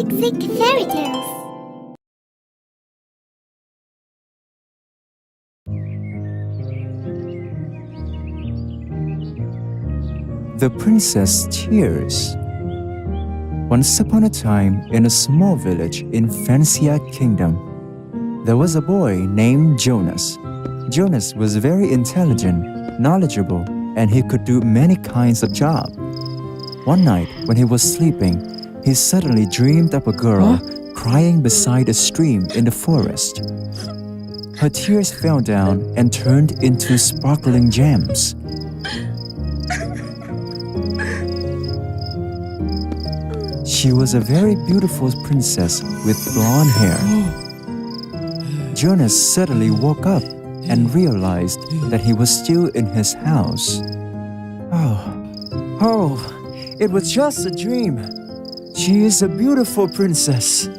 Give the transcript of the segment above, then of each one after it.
ZicZic Fairy Tales. The Princess Tears. Once upon a time, in a small village in Francia Kingdom, there was a boy named Jonas. Jonas was very intelligent, knowledgeable, and he could do many kinds of jobs. One night, when he was sleeping, he suddenly dreamed of a girl crying beside a stream in the forest. Her tears fell down and turned into sparkling gems. She was a very beautiful princess with blonde hair. Jonas suddenly woke up and realized that he was still in his house. Oh, it was just a dream. She is a beautiful princess,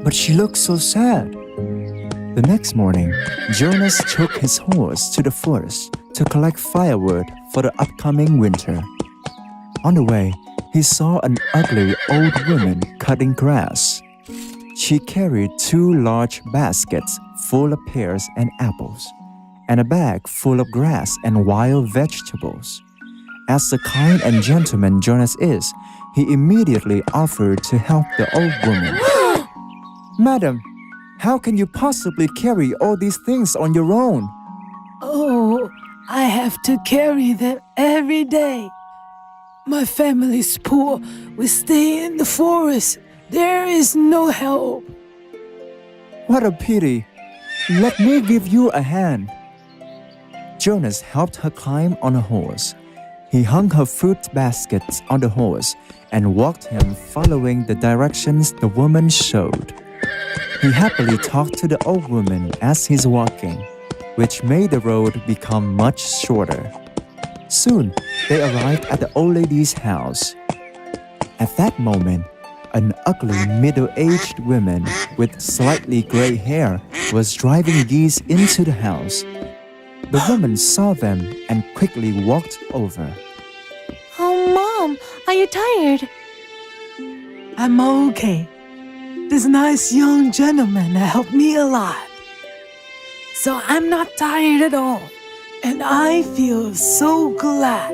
but she looks so sad. The next morning, Jonas took his horse to the forest to collect firewood for the upcoming winter. On the way, he saw an ugly old woman cutting grass. She carried 2 large baskets full of pears and apples, and a bag full of grass and wild vegetables. As the kind and gentleman Jonas is, he immediately offered to help the old woman. Madam, how can you possibly carry all these things on your own? Oh, I have to carry them every day. My family's poor. We stay in the forest. There is no help. What a pity. Let me give you a hand. Jonas helped her climb on a horse. He hung her fruit baskets on the horse and walked him following the directions the woman showed. He happily talked to the old woman as he's walking, which made the road become much shorter. Soon, they arrived at the old lady's house. At that moment, an ugly middle-aged woman with slightly gray hair was driving geese into the house. The woman saw them and quickly walked over. Oh, Mom, are you tired? I'm okay. This nice young gentleman helped me a lot. So I'm not tired at all. And I feel so glad.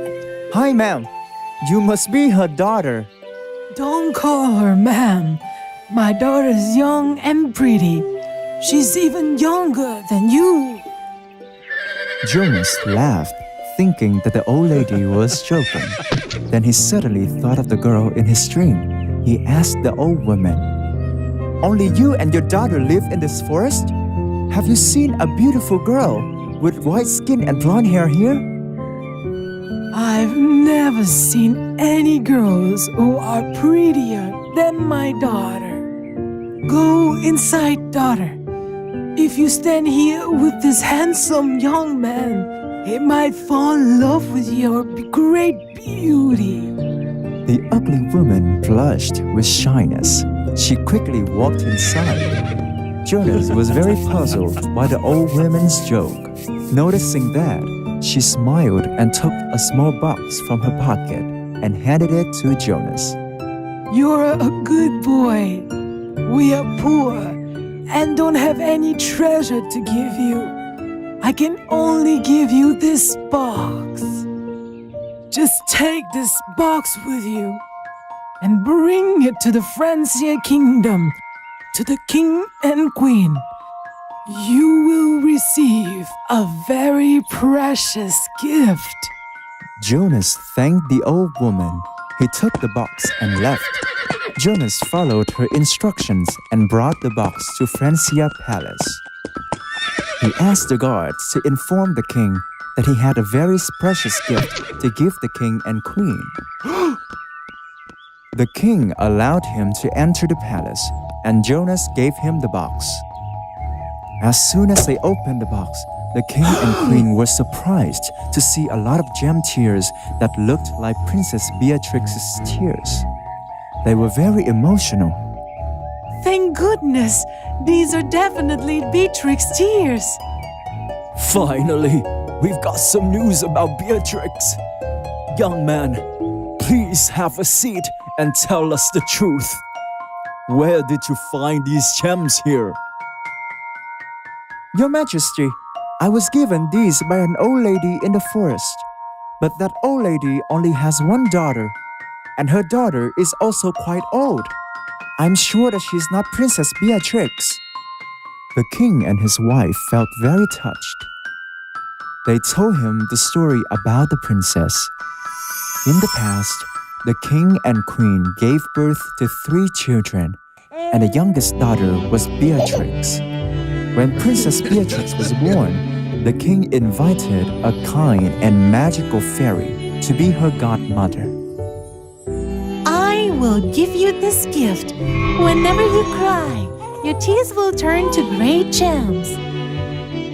Hi, ma'am. You must be her daughter. Don't call her ma'am. My daughter's young and pretty. She's even younger than you. Jonas laughed, thinking that the old lady was joking. Then he suddenly thought of the girl in his dream. He asked the old woman, "Only you and your daughter live in this forest? Have you seen a beautiful girl with white skin and blonde hair here?" I've never seen any girls who are prettier than my daughter. Go inside, daughter. If you stand here with this handsome young man, he might fall in love with your great beauty. The ugly woman blushed with shyness. She quickly walked inside. Jonas was very puzzled by the old woman's joke. Noticing that, she smiled and took a small box from her pocket and handed it to Jonas. You're a good boy. We are poor and don't have any treasure to give you. I can only give you this box. Just take this box with you and bring it to the Francia Kingdom, to the king and queen. You will receive a very precious gift. Jonas thanked the old woman. He took the box and left. Jonas followed her instructions and brought the box to Francia Palace. He asked the guards to inform the king that he had a very precious gift to give the king and queen. The king allowed him to enter the palace, and Jonas gave him the box. As soon as they opened the box, the king and queen were surprised to see a lot of gem tears that looked like Princess Beatrix's tears. They were very emotional. Thank goodness, these are definitely Beatrix's tears. Finally, we've got some news about Beatrix. Young man, please have a seat and tell us the truth. Where did you find these gems here? Your Majesty, I was given these by an old lady in the forest. But that old lady only has one daughter, and her daughter is also quite old. I'm sure that she's not Princess Beatrix. The king and his wife felt very touched. They told him the story about the princess. In the past, the king and queen gave birth to 3 children, and the youngest daughter was Beatrix. When Princess Beatrix was born, the king invited a kind and magical fairy to be her godmother. I will give you this gift. Whenever you cry, your tears will turn to great gems.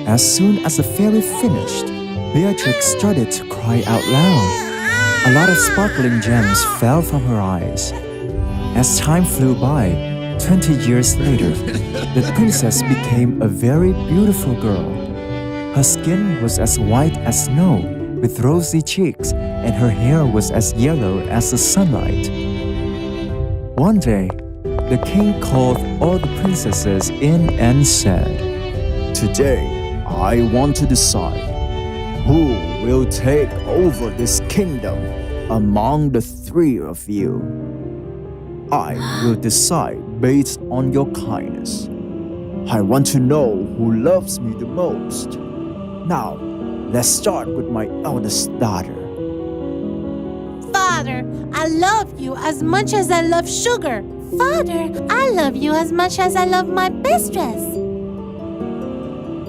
As soon as the fairy finished, Beatrix started to cry out loud. A lot of sparkling gems fell from her eyes. As time flew by, 20 years later, the princess became a very beautiful girl. Her skin was as white as snow, with rosy cheeks, and her hair was as yellow as the sunlight. One day, the king called all the princesses in and said, "Today, I want to decide who will take over this kingdom among the 3 of you. I will decide based on your kindness. I want to know who loves me the most. Now, let's start with my eldest daughter." Father, I love you as much as I love sugar. Father, I love you as much as I love my best dress.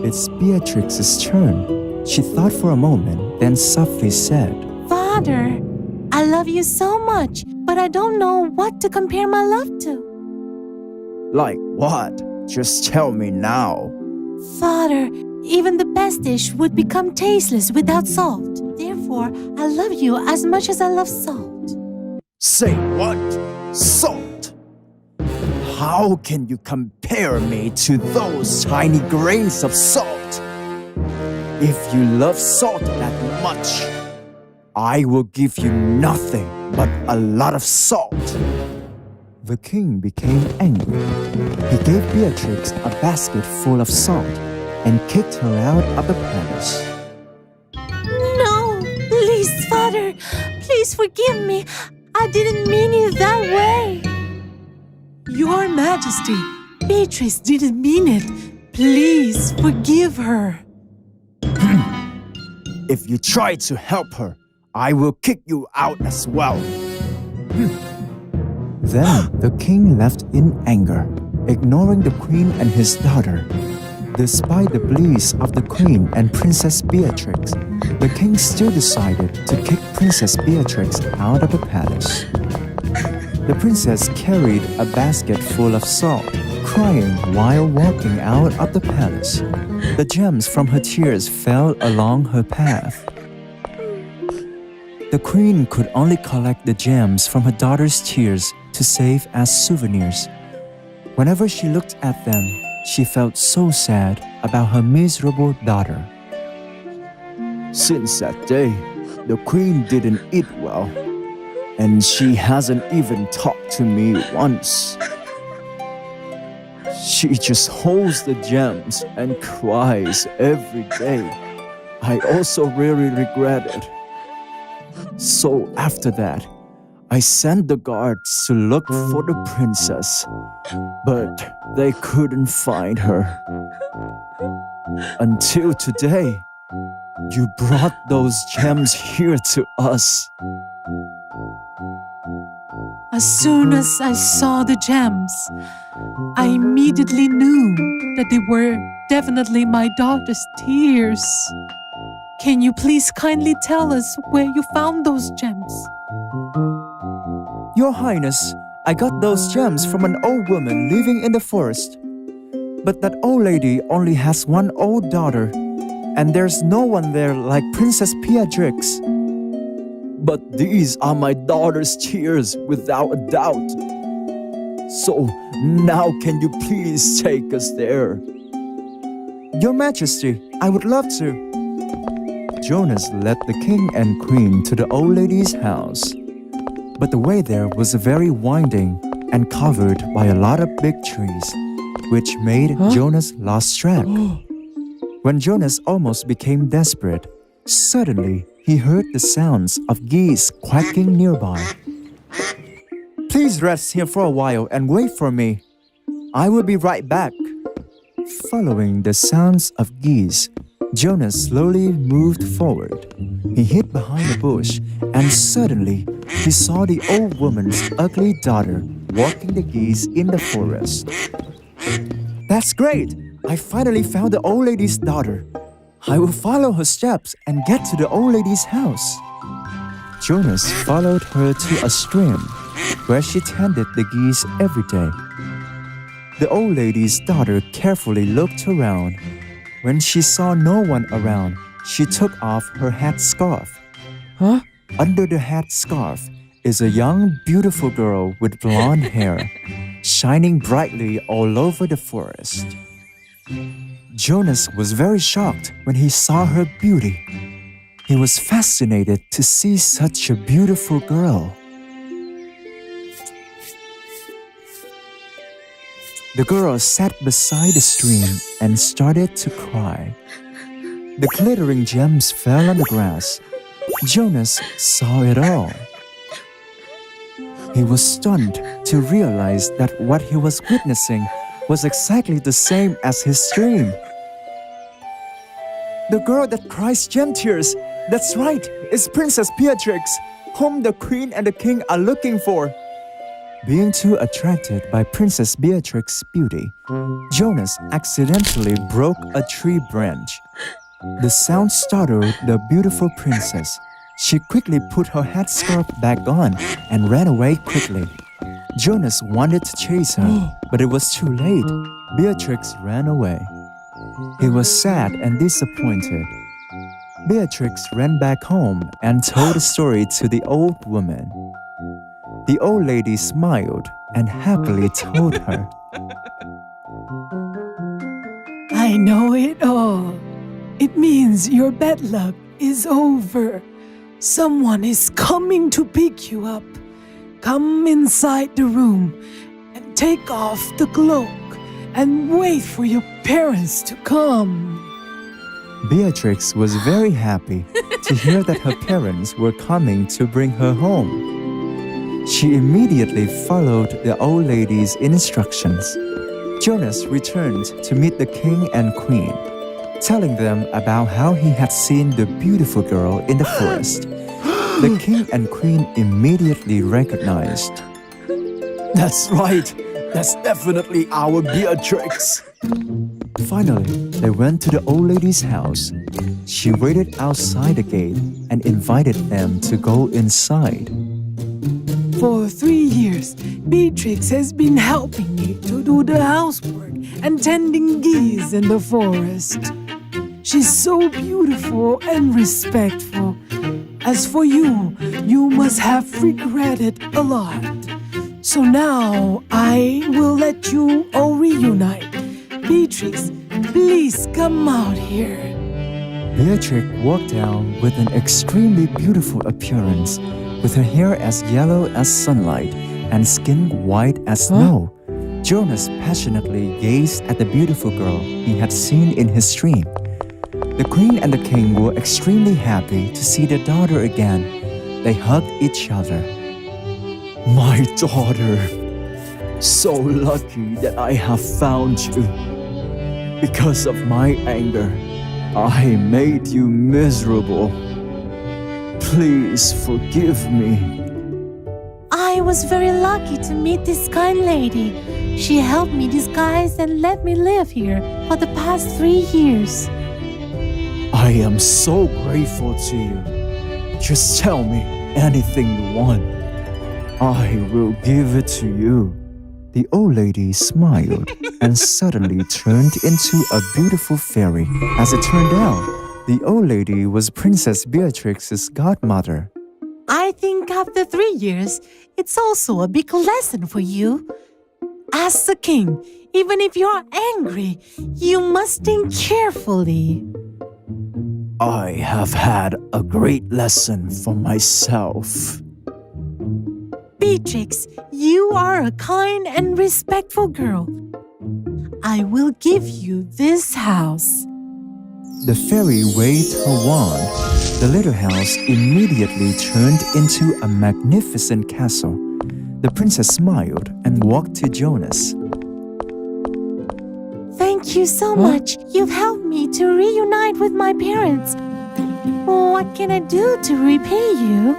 It's Beatrix's turn. She thought for a moment, then softly said, Father, I love you so much, but I don't know what to compare my love to. "Like what? Just tell me now." Father, even the best dish would become tasteless without salt. Therefore, I love you as much as I love salt. "Say what? Salt? How can you compare me to those tiny grains of salt? If you love salt that much, I will give you nothing but a lot of salt." The king became angry. He gave Beatrix a basket full of salt and kicked her out of the palace. No, please, Father, please forgive me. I didn't mean it that way. Your Majesty, Beatrice didn't mean it. Please forgive her. If you try to help her, I will kick you out as well. Then the king left in anger, ignoring the queen and his daughter. Despite the pleas of the queen and Princess Beatrix, the king still decided to kick Princess Beatrix out of the palace. The princess carried a basket full of salt, crying while walking out of the palace. The gems from her tears fell along her path. The queen could only collect the gems from her daughter's tears to save as souvenirs. Whenever she looked at them, she felt so sad about her miserable daughter. Since that day, the queen didn't eat well, and she hasn't even talked to me once. She just holds the gems and cries every day. I also really regret it. So after that, I sent the guards to look for the princess, but they couldn't find her. Until today, you brought those gems here to us. As soon as I saw the gems, I immediately knew that they were definitely my daughter's tears. Can you please kindly tell us where you found those gems? Your Highness, I got those gems from an old woman living in the forest. But that old lady only has one old daughter, and there's no one there like Princess Beatrix. But these are my daughter's tears without a doubt. So now can you please take us there? Your Majesty, I would love to. Jonas led the king and queen to the old lady's house. But the way there was very winding, and covered by a lot of big trees, which made Jonas lost track. When Jonas almost became desperate, suddenly he heard the sounds of geese quacking nearby. Please rest here for a while and wait for me. I will be right back. Following the sounds of geese, Jonas slowly moved forward. He hid behind a bush and suddenly he saw the old woman's ugly daughter walking the geese in the forest. That's great! I finally found the old lady's daughter. I will follow her steps and get to the old lady's house. Jonas followed her to a stream where she tended the geese every day. The old lady's daughter carefully looked around. When she saw no one around, she took off her headscarf. Under the headscarf is a young, beautiful girl with blonde hair, shining brightly all over the forest. Jonas was very shocked when he saw her beauty. He was fascinated to see such a beautiful girl. The girl sat beside the stream and started to cry. The glittering gems fell on the grass. Jonas saw it all. He was stunned to realize that what he was witnessing was exactly the same as his dream. The girl that cries gem tears, that's right, is Princess Beatrix, whom the queen and the king are looking for. Being too attracted by Princess Beatrix's beauty, Jonas accidentally broke a tree branch. The sound startled the beautiful princess. She quickly put her headscarf back on and ran away quickly. Jonas wanted to chase her, but it was too late. Beatrix ran away. He was sad and disappointed. Beatrix ran back home and told the story to the old woman. The old lady smiled and happily told her, I know it all. It means your bad luck is over. Someone is coming to pick you up. Come inside the room and take off the cloak and wait for your parents to come. Beatrix was very happy to hear that her parents were coming to bring her home. She immediately followed the old lady's instructions. Jonas returned to meet the king and queen, telling them about how he had seen the beautiful girl in the forest. The king and queen immediately recognized. That's right. That's definitely our Beatrix. Finally, they went to the old lady's house. She waited outside the gate and invited them to go inside. For 3 years, Beatrix has been helping me to do the housework and tending geese in the forest. She's so beautiful and respectful. As for you, you must have regretted a lot. So now I will let you all reunite. Beatrix, please come out here. Beatrix walked down with an extremely beautiful appearance, with her hair as yellow as sunlight and skin white as snow. Jonas passionately gazed at the beautiful girl he had seen in his dream. The queen and the king were extremely happy to see their daughter again. They hugged each other. My daughter, so lucky that I have found you. Because of my anger, I made you miserable. Please forgive me. I was very lucky to meet this kind lady. She helped me disguise and let me live here for the past 3 years. I am so grateful to you. Just tell me anything you want. I will give it to you. The old lady smiled and suddenly turned into a beautiful fairy. As it turned out, the old lady was Princess Beatrix's godmother. I think after 3 years, it's also a big lesson for you. As the king, even if you're angry, you must think carefully. I have had a great lesson for myself. Be Beatrix, you are a kind and respectful girl. I will give you this house. The fairy waved her wand. The little house immediately turned into a magnificent castle. The princess smiled and walked to Jonas. Thank you so much. You've helped me to reunite with my parents. What can I do to repay you?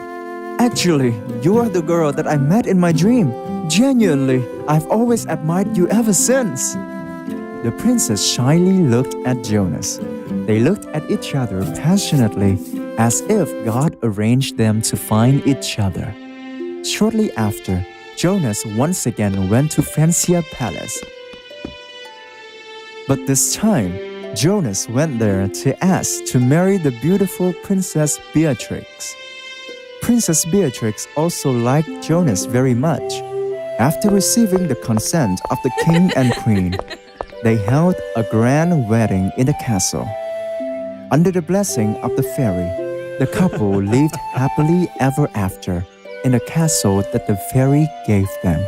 Actually, you are the girl that I met in my dream. Genuinely, I've always admired you ever since. The princess shyly looked at Jonas. They looked at each other passionately, as if God arranged them to find each other. Shortly after, Jonas once again went to Francia Palace. But this time, Jonas went there to ask to marry the beautiful Princess Beatrix. Princess Beatrix also liked Jonas very much. After receiving the consent of the king and queen, they held a grand wedding in the castle. Under the blessing of the fairy, the couple lived happily ever after in a castle that the fairy gave them.